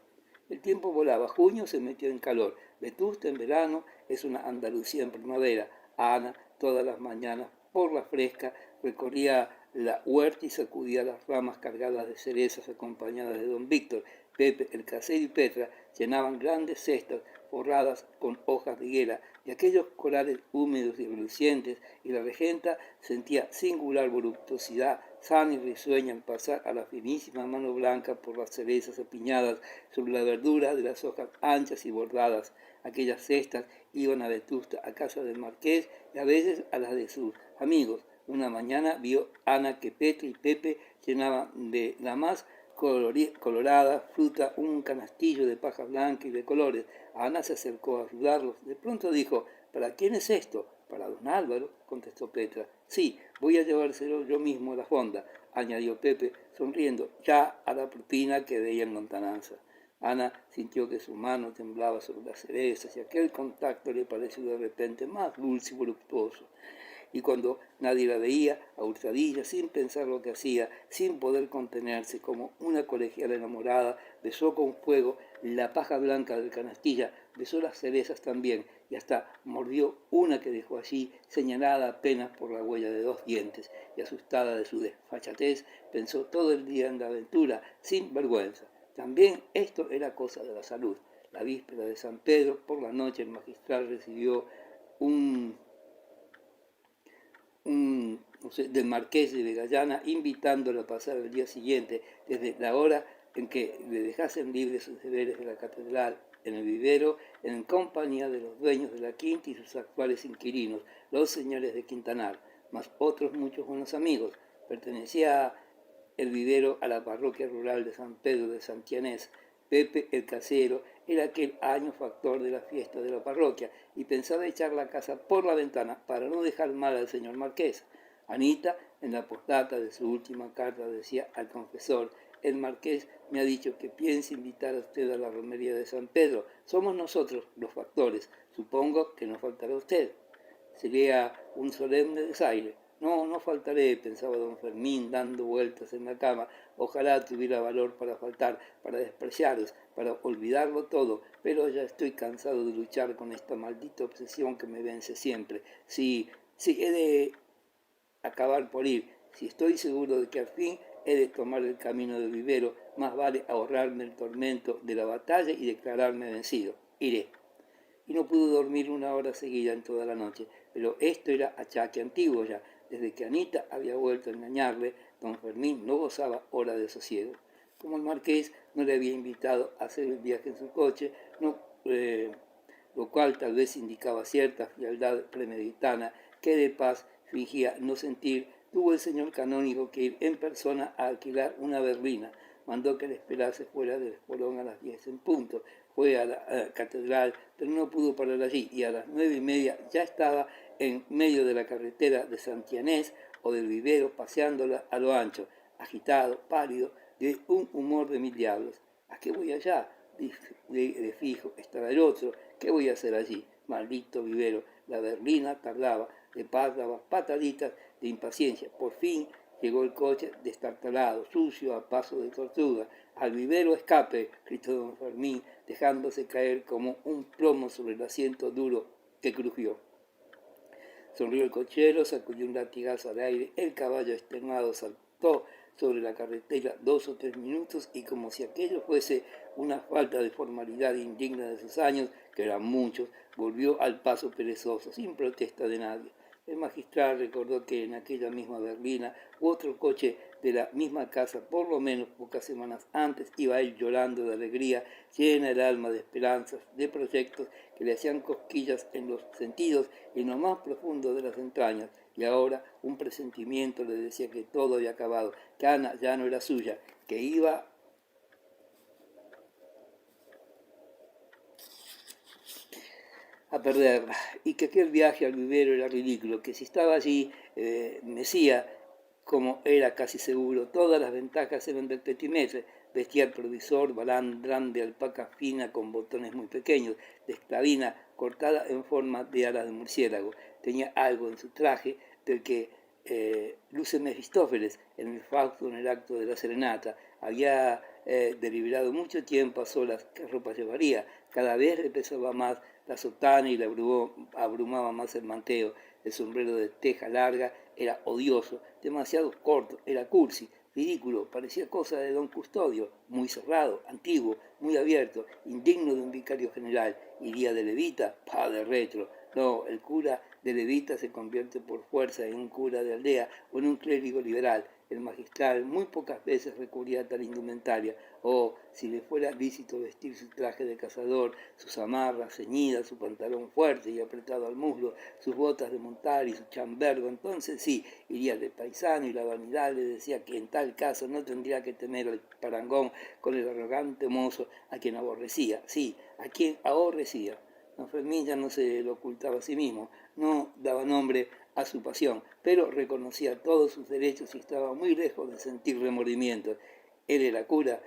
El tiempo volaba, junio se metió en calor. Vetusta en verano es una Andalucía en primavera. Ana, todas las mañanas, por la fresca, recorría la huerta y sacudía las ramas cargadas de cerezas acompañadas de don Víctor. Pepe, el casero y Petra llenaban grandes cestas forradas con hojas de higuera y aquellos corales húmedos y relucientes, y la regenta sentía singular voluptuosidad, sana y risueña al pasar a la finísima mano blanca por las cerezas apiñadas sobre la verdura de las hojas anchas y bordadas. Aquellas cestas iban a Vetusta, a casa del marqués y a veces a las de sus amigos. Una mañana vio Ana que Petra y Pepe llenaban de la más colorada fruta un canastillo de paja blanca y de colores. Ana se acercó a ayudarlos. De pronto dijo: ¿para quién es esto? Para don Álvaro, contestó Petra. Sí, voy a llevárselo yo mismo a la fonda, añadió Pepe, sonriendo ya a la propina que veía en lontananza. Ana sintió que su mano temblaba sobre las cerezas y aquel contacto le pareció de repente más dulce y voluptuoso. Y cuando nadie la veía, a hurtadillas, sin pensar lo que hacía, sin poder contenerse, como una colegiala enamorada, besó con fuego la paja blanca del canastilla, besó las cerezas también, y hasta mordió una que dejó allí, señalada apenas por la huella de 2 dientes, y asustada de su desfachatez, pensó todo el día en la aventura, sin vergüenza. También esto era cosa de la salud. La víspera de San Pedro, por la noche, el magistral recibió del marqués de Vegallana, invitándolo a pasar el día siguiente, desde la hora en que le dejasen libres sus deberes de la catedral, en el vivero, en compañía de los dueños de la quinta y sus actuales inquilinos, los señores de Quintanar, más otros muchos buenos amigos. Pertenecía el vivero a la parroquia rural de San Pedro de Santianés. Pepe, el casero, era aquel año factor de la fiesta de la parroquia y pensaba echar la casa por la ventana para no dejar mal al señor marqués. Anita, en la postdata de su última carta, decía al confesor: el marqués me ha dicho que piensa invitar a usted a la romería de San Pedro. Somos nosotros los factores. Supongo que no faltará usted. Sería un solemne desaire. No, no faltaré, pensaba don Fermín, dando vueltas en la cama. Ojalá tuviera valor para faltar, para despreciaros, para olvidarlo todo, pero ya estoy cansado de luchar con esta maldita obsesión que me vence siempre. Si he de acabar por ir, si estoy seguro de que al fin he de tomar el camino del vivero, más vale ahorrarme el tormento de la batalla y declararme vencido. Iré. Y no pudo dormir una hora seguida en toda la noche, pero esto era achaque antiguo ya. Desde que Anita había vuelto a engañarle, don Fermín no gozaba hora de sosiego. Como el marqués no le había invitado a hacer el viaje en su coche, lo cual tal vez indicaba cierta frialdad premeditada, que de paz fingía no sentir, tuvo el señor canónigo que ir en persona a alquilar una berlina. Mandó que le esperase fuera del espolón a las 10 en punto. Fue a la catedral, pero no pudo parar allí, y a las 9:30 ya estaba en medio de la carretera de Santianés o del vivero, paseándola a lo ancho, agitado, pálido, de un humor de 1000 diablos. ¿A qué voy allá? De fijo, estaba el otro. ¿Qué voy a hacer allí? Maldito vivero. La berlina tardaba, de paz daba pataditas de impaciencia. Por fin llegó el coche destartalado, sucio, a paso de tortuga. Al vivero escape, gritó don Fermín, dejándose caer como un plomo sobre el asiento duro que crujió. Sonrió el cochero, sacudió un latigazo al aire, el caballo extenuado saltó sobre la carretera 2 o 3 minutos y, como si aquello fuese una falta de formalidad indigna de sus años, que eran muchos, volvió al paso perezoso, sin protesta de nadie. El magistral recordó que en aquella misma berlina otro coche de la misma casa, por lo menos pocas semanas antes, iba a ir llorando de alegría, llena el alma de esperanzas, de proyectos que le hacían cosquillas en los sentidos y en lo más profundo de las entrañas. Y ahora un presentimiento le decía que todo había acabado, que Ana ya no era suya, que iba a perderla, y que aquel viaje al vivero era ridículo, que si estaba allí, Mesía, como era casi seguro, todas las ventajas eran del petimetre. Vestía el provisor, balandrán de alpaca fina con botones muy pequeños, de esclavina cortada en forma de alas de murciélago. tenía algo en su traje del que luce Mefistófeles en el Fausto en el acto de la serenata. Había deliberado mucho tiempo a solas qué ropa llevaría. Cada vez le pesaba más la sotana y le abrumaba más el manteo. El sombrero de teja larga era odioso, demasiado corto, era cursi, ridículo, parecía cosa de don Custodio, muy cerrado, antiguo, muy abierto, indigno de un vicario general. Iría de levita, padre retro. No, el cura de levita se convierte por fuerza en un cura de aldea o en un clérigo liberal. El magistral muy pocas veces recurría a tal indumentaria, o si le fuera lícito vestir su traje de cazador, sus amarras ceñidas, su pantalón fuerte y apretado al muslo, sus botas de montar y su chambergo, entonces sí, iría de paisano, y la vanidad le decía que en tal caso no tendría que temer al parangón con el arrogante mozo a quien aborrecía, sí, a quien aborrecía. Don Fermín ya no se lo ocultaba a sí mismo, no daba nombre a su pasión, pero reconocía todos sus derechos y estaba muy lejos de sentir remordimientos. Él era cura,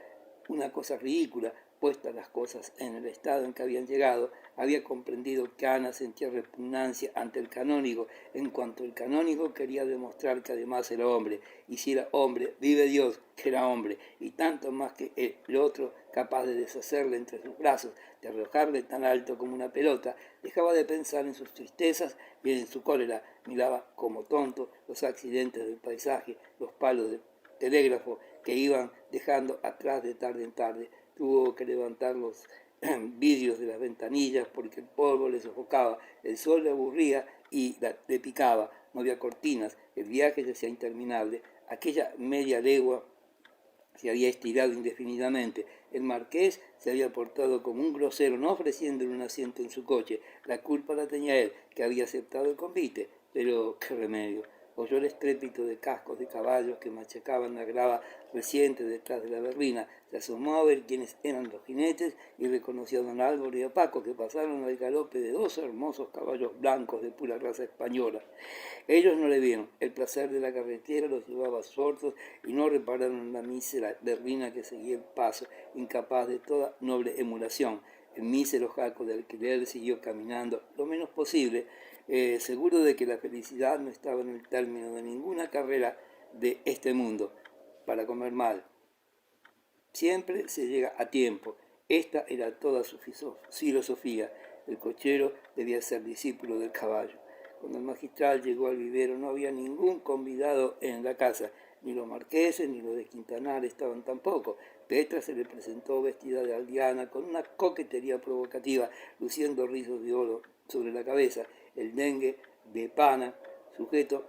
una cosa ridícula, puestas las cosas en el estado en que habían llegado, había comprendido que Ana sentía repugnancia ante el canónigo, en cuanto el canónigo quería demostrar que además era hombre, y si era hombre, vive Dios, que era hombre, y tanto más que el otro, capaz de deshacerle entre sus brazos, de arrojarle tan alto como una pelota, dejaba de pensar en sus tristezas y en su cólera, miraba como tonto los accidentes del paisaje, los palos de telégrafo que iban dejando atrás de tarde en tarde. Tuvo que levantar los vidrios de las ventanillas porque el polvo le sofocaba, el sol le aburría y le picaba, no había cortinas, el viaje se hacía interminable, aquella media legua se había estirado indefinidamente. El marqués se había portado como un grosero, no ofreciéndole un asiento en su coche. La culpa la tenía él, que había aceptado el convite. Pero qué remedio. Oyó el estrépito de cascos de caballos que machacaban la grava reciente detrás de la berlina. Se asomó a ver quiénes eran los jinetes y reconoció a don Álvaro y a Paco, que pasaron al galope de dos hermosos caballos blancos de pura raza española. Ellos no le vieron. El placer de la carretera los llevaba sordos y no repararon en la mísera berlina que seguía el paso, incapaz de toda noble emulación. El mísero jaco de alquiler siguió caminando lo menos posible, seguro de que la felicidad no estaba en el término de ninguna carrera de este mundo. Para comer mal, siempre se llega a tiempo. Esta era toda su filosofía. El cochero debía ser discípulo del caballo. Cuando el magistral llegó al vivero no había ningún convidado en la casa, ni los marqueses ni los de Quintanar estaban tampoco. Petra se le presentó vestida de aldeana con una coquetería provocativa, luciendo rizos de oro sobre la cabeza, el dengue de pana sujeto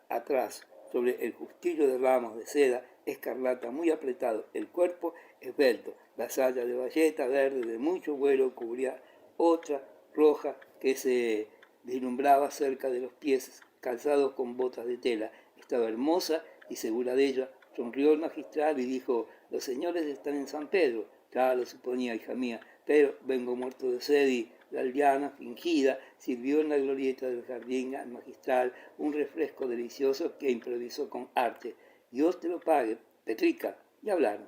atrás sobre el justillo de ramos de seda escarlata muy apretado, el cuerpo esbelto, la saya de bayeta verde de mucho vuelo cubría otra roja que se deslumbraba cerca de los pies, calzados con botas de tela. Estaba hermosa y segura de ella. Sonrió el magistral y dijo: los señores están en San Pedro. Ya lo suponía, hija mía, pero vengo muerto de sed y la aldeana, fingida, sirvió en la glorieta del jardín al magistral un refresco delicioso que improvisó con arte. Dios te lo pague, Petrica. Y hablaron.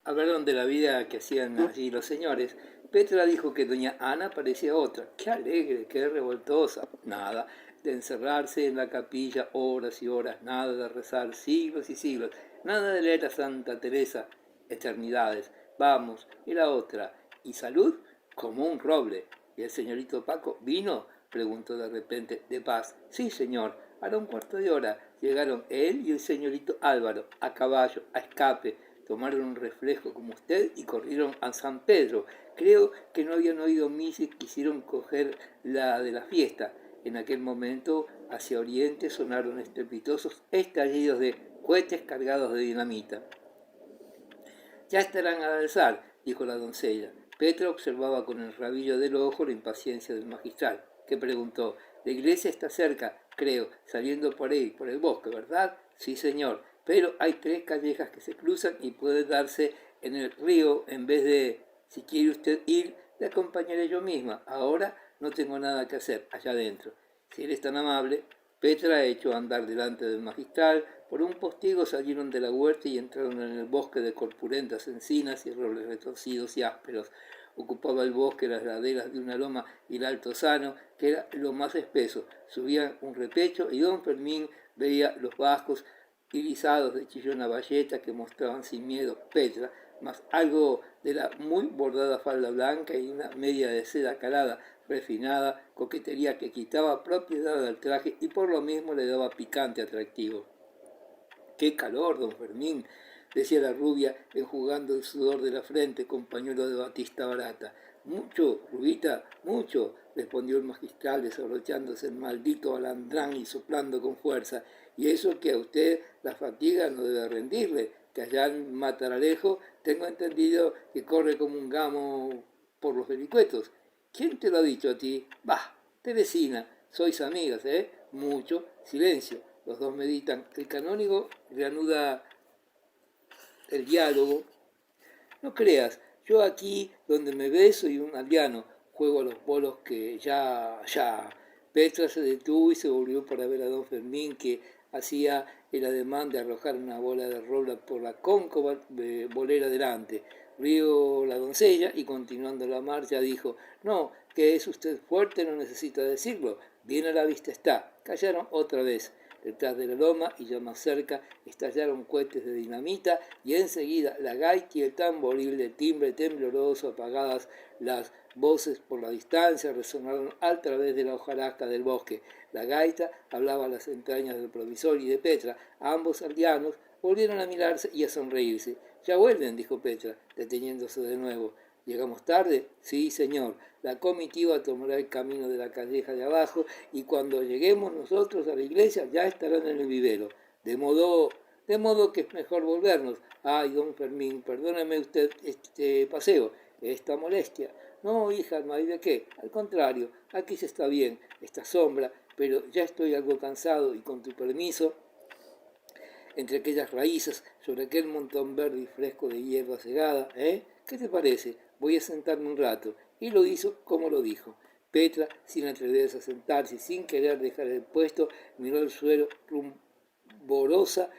Hablaron de la vida que hacían allí los señores. Petra dijo que doña Ana parecía otra. Qué alegre, qué revoltosa. Nada de encerrarse en la capilla horas y horas, nada de rezar siglos y siglos, nada de leer a Santa Teresa eternidades. Vamos, y la otra. ¿Y salud? Como un roble. ¿Y el señorito Paco vino? Preguntó de repente de paz. Sí, señor. Hará un cuarto de hora. Llegaron él y el señorito Álvaro, a caballo, a escape. Tomaron un reflejo como usted y corrieron a San Pedro. Creo que no habían oído misa y quisieron coger la de la fiesta. En aquel momento, hacia oriente, sonaron estrepitosos estallidos de cohetes cargados de dinamita. Ya estarán al alzar, dijo la doncella. Petra observaba con el rabillo del ojo la impaciencia del magistral, que preguntó: la iglesia está cerca, creo, saliendo por ahí, por el bosque, ¿verdad? Sí, señor, pero hay 3 callejas que se cruzan y puede darse en el río en vez de, si quiere usted ir, le acompañaré yo misma. Ahora no tengo nada que hacer allá adentro. Si eres tan amable. Petra echó a andar delante del magistral. Por un postigo salieron de la huerta y entraron en el bosque de corpulentas encinas y robles retorcidos y ásperos. ocupaba el bosque, las laderas de una loma y el altozano, que era lo más espeso. Subía un repecho y don Fermín veía los vascos irisados de chillona bayeta que mostraban sin miedo Petra, más algo de la muy bordada falda blanca y una media de seda calada, refinada, coquetería que quitaba propiedad al traje y por lo mismo le daba picante atractivo. ¡Qué calor, don Fermín!, decía la rubia, enjugando el sudor de la frente con pañuelo de batista barata. Mucho, Rubita, mucho, respondió el magistral, desabrochándose el maldito alandrán y soplando con fuerza. Y eso que a usted la fatiga no debe rendirle, que allá en Matararejo tengo entendido que corre como un gamo por los vericuetos. ¿Quién te lo ha dicho a ti? Bah, Teresina, sois amigas, ¿eh? Mucho, silencio. Los dos meditan. El canónigo reanuda el diálogo. No creas, yo aquí donde me ves soy un aldeano, juego a los bolos que ya. Petra se detuvo y se volvió para ver a don Fermín, que hacía el ademán de arrojar una bola de roble por la cóncava bolera delante. Rió la doncella y continuando la marcha dijo: no, que es usted fuerte, no necesita decirlo, bien a la vista está. Callaron otra vez. Detrás de la loma y ya más cerca estallaron cohetes de dinamita y enseguida la gaita y el tamboril de timbre tembloroso, apagadas las voces por la distancia, resonaron a través de la hojarasca del bosque. La gaita hablaba a las entrañas del provisor y de Petra. Ambos aldeanos volvieron a mirarse y a sonreírse. Ya vuelven, dijo Petra, deteniéndose de nuevo. ¿Llegamos tarde? Sí, señor. La comitiva tomará el camino de la calleja de abajo y cuando lleguemos nosotros a la iglesia ya estarán en el vivero. De modo que es mejor volvernos. Ay, don Fermín, perdóneme usted este paseo, esta molestia. No, hija, no hay de qué. Al contrario, aquí se está bien, esta sombra, pero ya estoy algo cansado y con tu permiso, entre aquellas raíces, sobre aquel montón verde y fresco de hierba segada, ¿eh? ¿Qué te parece? Voy a sentarme un rato. Y lo hizo como lo dijo. Petra, sin atreverse a sentarse y sin querer dejar el puesto, miró el suelo rumborosa,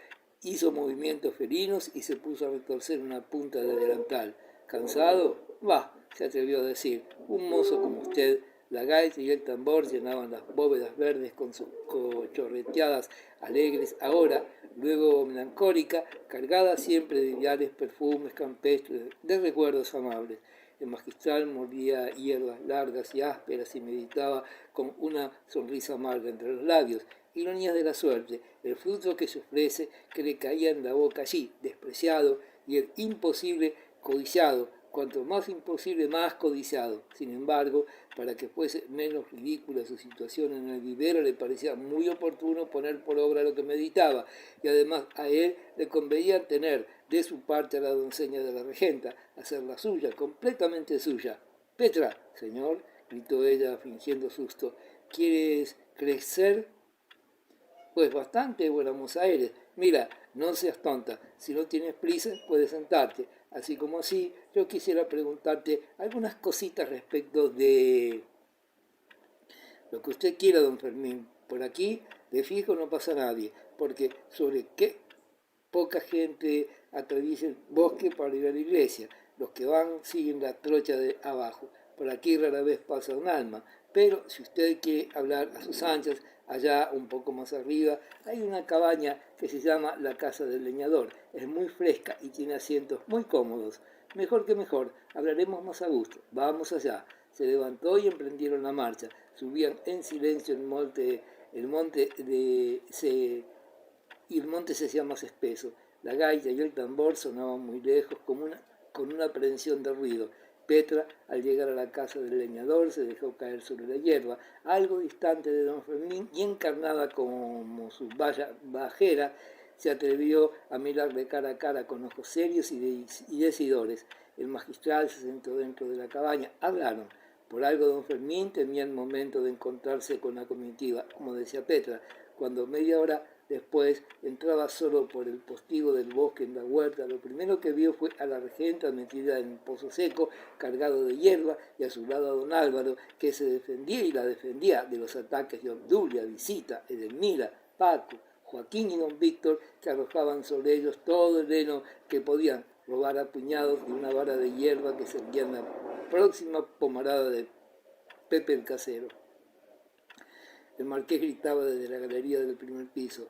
hizo movimientos felinos y se puso a retorcer una punta de delantal. ¿Cansado? Bah, se atrevió a decir. Un mozo como usted. La gaita y el tambor llenaban las bóvedas verdes con sus chorreteadas alegres. Ahora, luego melancólica, cargada siempre de ideales perfumes campestres, de recuerdos amables. El magistral mordía hierbas largas y ásperas y meditaba con una sonrisa amarga entre los labios. Ironías de la suerte, el fruto que se ofrece, que le caía en la boca allí, despreciado, y el imposible codiciado, cuanto más imposible, más codiciado. Sin embargo, para que fuese menos ridícula su situación en el vivero, le parecía muy oportuno poner por obra lo que meditaba, y además a él le convenía tener de su parte a la doncella de la regenta, hacerla suya, completamente suya. Petra, señor, gritó ella fingiendo susto, ¿quieres crecer? Pues bastante buena moza eres. Mira, no seas tonta. Si no tienes prisa, puedes sentarte. Así como así, yo quisiera preguntarte algunas cositas respecto de lo que usted quiera, don Fermín. Por aquí, de fijo, no pasa nadie, porque sobre qué poca gente atraviesa el bosque para ir a la iglesia. Los que van siguen la trocha de abajo. Por aquí rara vez pasa un alma. Pero si usted quiere hablar a sus anchas, allá un poco más arriba hay una cabaña que se llama la Casa del Leñador. Es muy fresca y tiene asientos muy cómodos. Mejor que mejor, hablaremos más a gusto. Vamos allá. Se levantó y emprendieron la marcha. Subían en silencio el monte y el monte se hacía más espeso. La gaita y el tambor sonaban muy lejos con una aprehensión de ruido. Petra, al llegar a la casa del leñador, se dejó caer sobre la hierba, algo distante de don Fermín, y encarnada como su bajera, se atrevió a mirarle cara a cara con ojos serios y decidores. El magistral se sentó dentro de la cabaña. Hablaron. Por algo don Fermín temía el momento de encontrarse con la comitiva, como decía Petra, cuando media hora después entraba solo por el postigo del bosque en la huerta. Lo primero que vio fue a la regenta metida en un pozo seco, cargado de hierba, y a su lado a don Álvaro, que se defendía y la defendía de los ataques de Obdulia, Visita, Edelmira, Paco, Joaquín y don Víctor, que arrojaban sobre ellos todo el heno que podían, robar a puñados de una vara de hierba que servían a próxima pomarada de Pepe el Casero. El marqués gritaba desde la galería del primer piso.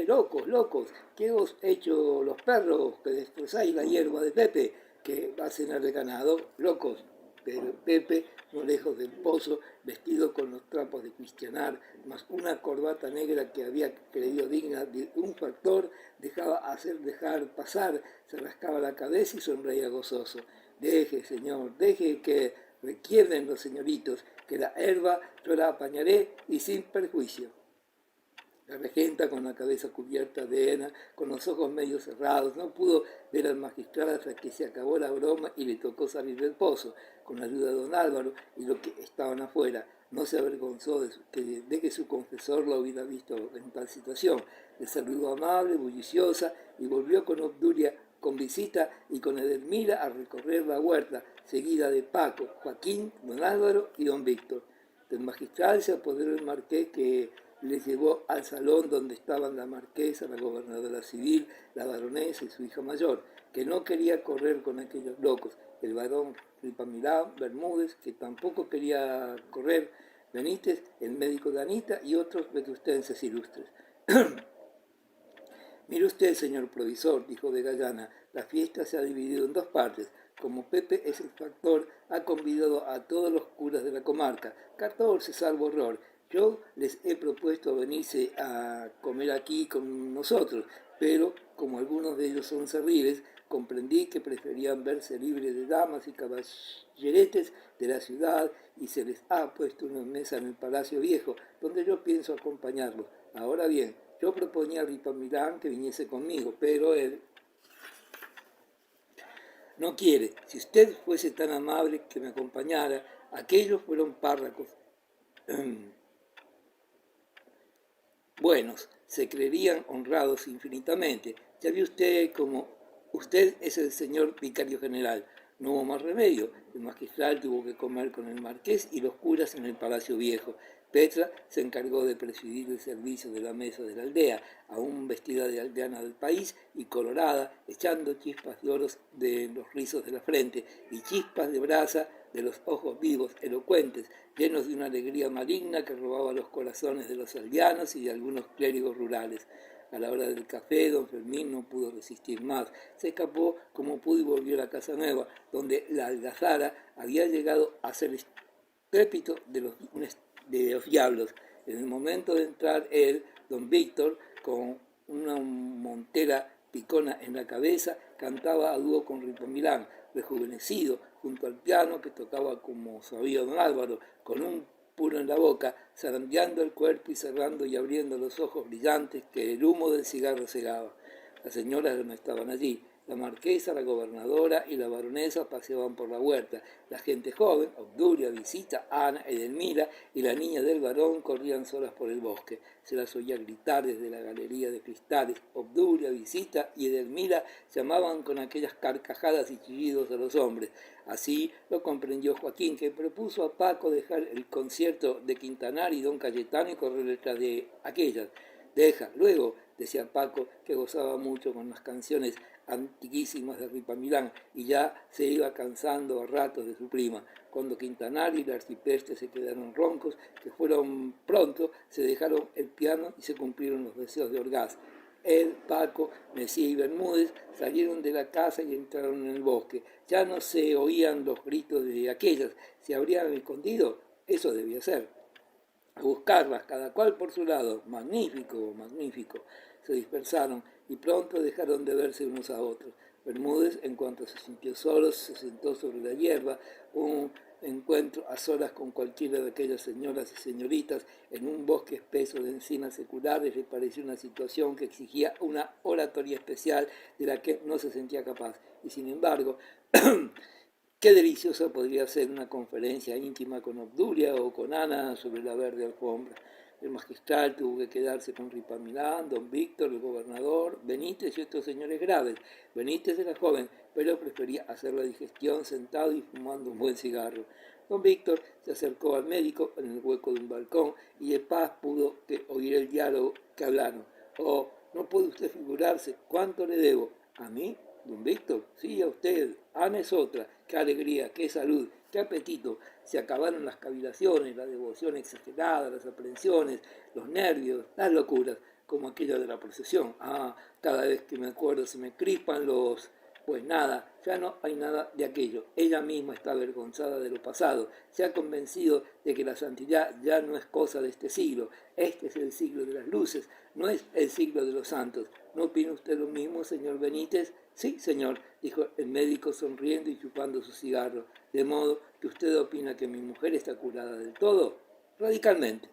Locos, locos! ¿Qué os hecho los perros que destrozáis la hierba de Pepe, que va a cenar de ganado? ¡Locos! Pero Pepe, no lejos del pozo, vestido con los trapos de cristianar, más una corbata negra que había creído digna de un factor, dejar pasar, se rascaba la cabeza y sonreía gozoso. Deje, señor, deje que requieren los señoritos, que la herba yo la apañaré y sin perjuicio. La regenta, con la cabeza cubierta de henna, con los ojos medio cerrados, no pudo ver al magistral hasta que se acabó la broma y le tocó salir del pozo, con la ayuda de don Álvaro y los que estaban afuera. No se avergonzó de que su confesor lo hubiera visto en tal situación. Le saludó amable, bulliciosa, y volvió con Obdulia, con Visita y con Edelmira a recorrer la huerta, seguida de Paco, Joaquín, don Álvaro y don Víctor. Del magistral se apoderó el marqués, que les llevó al salón donde estaban la marquesa, la gobernadora civil, la baronesa y su hija mayor, que no quería correr con aquellos locos, el barón Ripamilán, Bermúdez, que tampoco quería correr, Benítez, el médico de Anita y otros vetustenses ilustres. Mire usted, señor provisor, dijo de Gallana, la fiesta se ha dividido en dos partes. Como Pepe es el factor, ha convidado a todos los curas de la comarca, 14 salvo horror. Yo les he propuesto venirse a comer aquí con nosotros, pero como algunos de ellos son cerriles, comprendí que preferían verse libres de damas y caballeretes de la ciudad y se les ha puesto una mesa en el Palacio Viejo, donde yo pienso acompañarlos. Ahora bien, yo proponía a Ripamilán que viniese conmigo, pero él no quiere. Si usted fuese tan amable que me acompañara, aquellos fueron párrafos buenos, se creerían honrados infinitamente. Ya ve usted como usted es el señor vicario general. No hubo más remedio. El magistral tuvo que comer con el marqués y los curas en el Palacio Viejo. Petra se encargó de presidir el servicio de la mesa de la aldea, aún vestida de aldeana del país y colorada, echando chispas de oro de los rizos de la frente y chispas de brasa de los ojos vivos, elocuentes, llenos de una alegría maligna que robaba los corazones de los aldeanos y de algunos clérigos rurales. A la hora del café, don Fermín no pudo resistir más. Se escapó como pudo y volvió a la casa nueva, donde la algazara había llegado a ser estrépito de los diablos. En el momento de entrar él, don Víctor, con una montera picona en la cabeza, cantaba a dúo con Ripamilán, rejuvenecido, junto al piano que tocaba como sabía don Álvaro, con un puro en la boca, zarandeando el cuerpo y cerrando y abriendo los ojos brillantes que el humo del cigarro cegaba. Las señoras no estaban allí. La marquesa, la gobernadora y la baronesa paseaban por la huerta. La gente joven, Obdulia, Visita, Ana, Edelmira y la niña del varón corrían solas por el bosque. Se las oía gritar desde la galería de cristales. Obdulia, Visita y Edelmira llamaban con aquellas carcajadas y chillidos a los hombres. Así lo comprendió Joaquín, que propuso a Paco dejar el concierto de Quintanar y don Cayetano y correr detrás de aquellas. Deja, luego, decía Paco, que gozaba mucho con las canciones antiquísimas de Ripamilán y ya se iba cansando a ratos de su prima. Cuando Quintanar y el arcipreste se quedaron roncos, que fueron pronto, se dejaron el piano y se cumplieron los deseos de Orgaz. Él, Paco, Mesía y Bermúdez salieron de la casa y entraron en el bosque. Ya no se oían los gritos de aquellas. ¿Se habrían escondido? Eso debía ser. A buscarlas, cada cual por su lado. Magnífico, magnífico. Se dispersaron y pronto dejaron de verse unos a otros. Bermúdez, en cuanto se sintió solo, se sentó sobre la hierba. Un encuentro a solas con cualquiera de aquellas señoras y señoritas en un bosque espeso de encinas seculares le pareció una situación que exigía una oratoria especial de la que no se sentía capaz. Y sin embargo, qué deliciosa podría ser una conferencia íntima con Obdulia o con Ana sobre la verde alfombra. El magistral tuvo que quedarse con Ripamilán, don Víctor, el gobernador, Benítez y otros señores graves. Benítez era joven, pero prefería hacer la digestión sentado y fumando un buen cigarro. Don Víctor se acercó al médico en el hueco de un balcón y de paz pudo oír el diálogo que hablaron. Oh, no puede usted figurarse cuánto le debo. ¿A mí? Don Víctor, sí, a usted. Ana es otra. Qué alegría, qué salud, qué apetito. Se acabaron las cavilaciones, la devoción exagerada, las aprensiones, los nervios, las locuras, como aquella de la procesión. Ah, cada vez que me acuerdo se me crispan los... Pues nada, ya no hay nada de aquello. Ella misma está avergonzada de lo pasado. Se ha convencido de que la santidad ya no es cosa de este siglo. Este es el siglo de las luces, no es el siglo de los santos. ¿No opina usted lo mismo, señor Benítez? Sí, señor, dijo el médico sonriendo y chupando su cigarro. De modo que usted opina que mi mujer está curada del todo. Radicalmente.